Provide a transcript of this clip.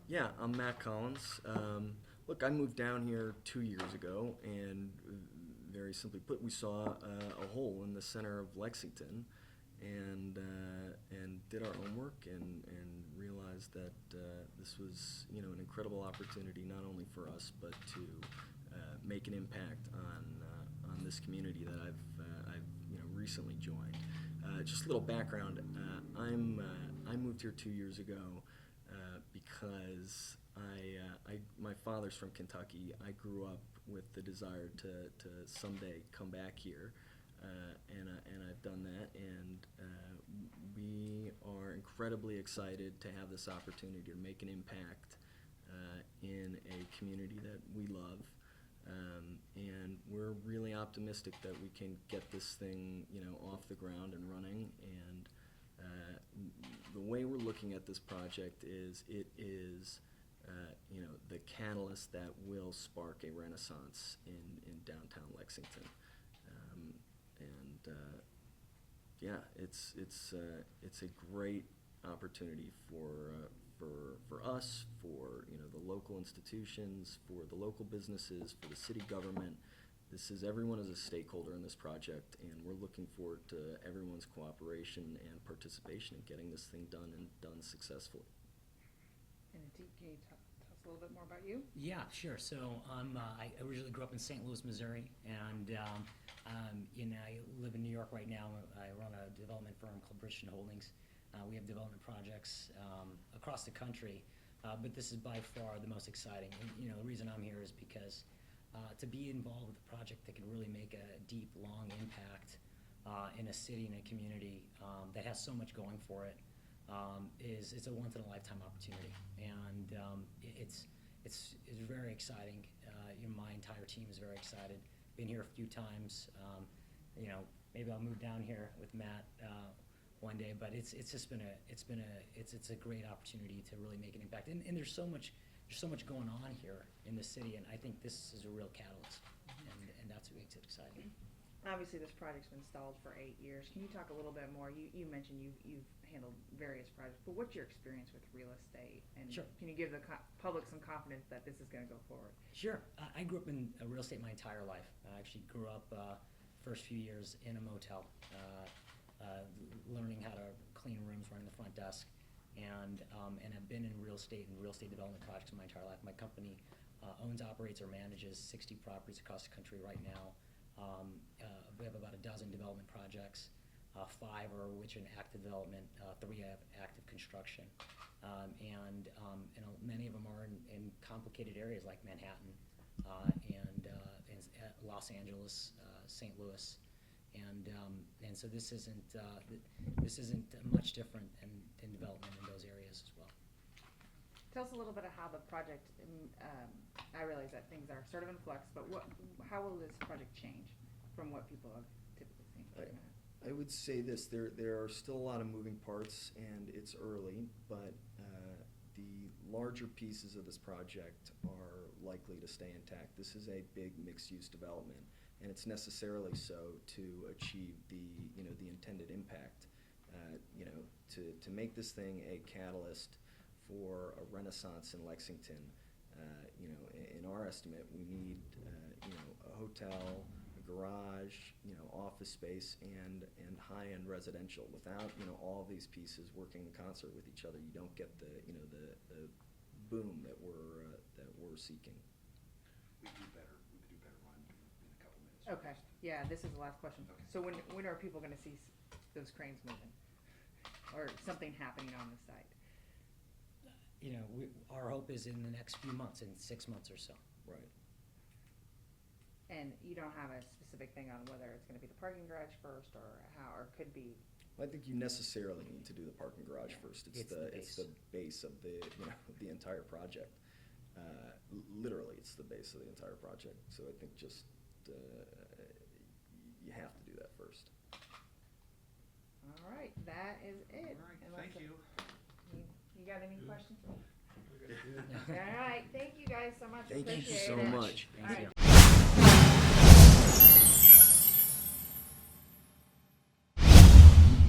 Yeah, I'm Matt Collins. Look, I moved down here 2 years ago, and very simply put, we saw a hole in the center of Lexington, and did our homework and realized that this was an incredible opportunity not only for us but to make an impact on this community that I've recently joined. Just a little background. I moved here 2 years ago because my father's from Kentucky. I grew up with the desire to someday come back here, and I've done that. And we are incredibly excited to have this opportunity to make an impact in a community that we love. And we're really optimistic that we can get this thing, off the ground and running. And the way we're looking at this project is it is, the catalyst that will spark a renaissance in downtown Lexington. Yeah, it's a great opportunity for us, for the local institutions, for the local businesses, for the city government. Everyone is a stakeholder in this project, and we're looking forward to everyone's cooperation and participation in getting this thing done and done successfully. And Atit, can you tell us a little bit more about you? Yeah, sure. So I originally grew up in St. Louis, Missouri, and I live in New York right now. I run a development firm called Bridgeton Holdings. We have development projects across the country, but this is by far the most exciting. And, the reason I'm here is because to be involved with a project that can really make a deep, long impact in a city and a community that has so much going for it it's a once-in-a-lifetime opportunity, and it's very exciting. My entire team is very excited. Been here a few times. Maybe I'll move down here with Matt one day, but it's a great opportunity to really make an impact. And there's so much going on here in the city, and I think this is a real catalyst, and that's what makes it exciting. Obviously, this project's been stalled for 8 years. Can you talk a little bit more? You mentioned you've handled various projects, but what's your experience with real estate? And Sure. Can you give the public some confidence that this is going to go forward? Sure. I grew up in real estate my entire life. I actually grew up first few years in a motel, learning how to clean rooms, running the front desk, and I've been in real estate and real estate development projects my entire life. My company owns, operates, or manages 60 properties across the country right now. We have about a dozen development projects, 5 are which are in active development, 3 have active construction, and many of them are in complicated areas like Manhattan and Los Angeles, St. Louis, and so this isn't much different than development in those areas as well. Tell us a little bit of how the project. I realize that things are sort of in flux, but how will this project change from what people have typically seen? I would say this, there are still a lot of moving parts, and it's early, but the larger pieces of this project are likely to stay intact. This is a big mixed-use development, and it's necessarily so to achieve the intended impact, to make this thing a catalyst for a renaissance in Lexington. In our estimate, we need a hotel, a garage, office space, and high-end residential. Without all these pieces working in concert with each other, you don't get the boom that we're seeking. We could do better on in a couple minutes. Okay. Yeah, this is the last question. Okay. So when are people going to see those cranes moving, or something happening on the site? Our hope is in the next few months, in 6 months or so. Right. And you don't have a specific thing on whether it's going to be the parking garage first, or how, or could be. I think you necessarily need to do the parking garage first. It's the base of the entire project. Literally, it's the base of the entire project. So I think just you have to do that first. All right, that is it. All right, thank you. You got any questions? Good. All right, thank you guys so much. Thank you Appreciate so it. much. Thank All you. right.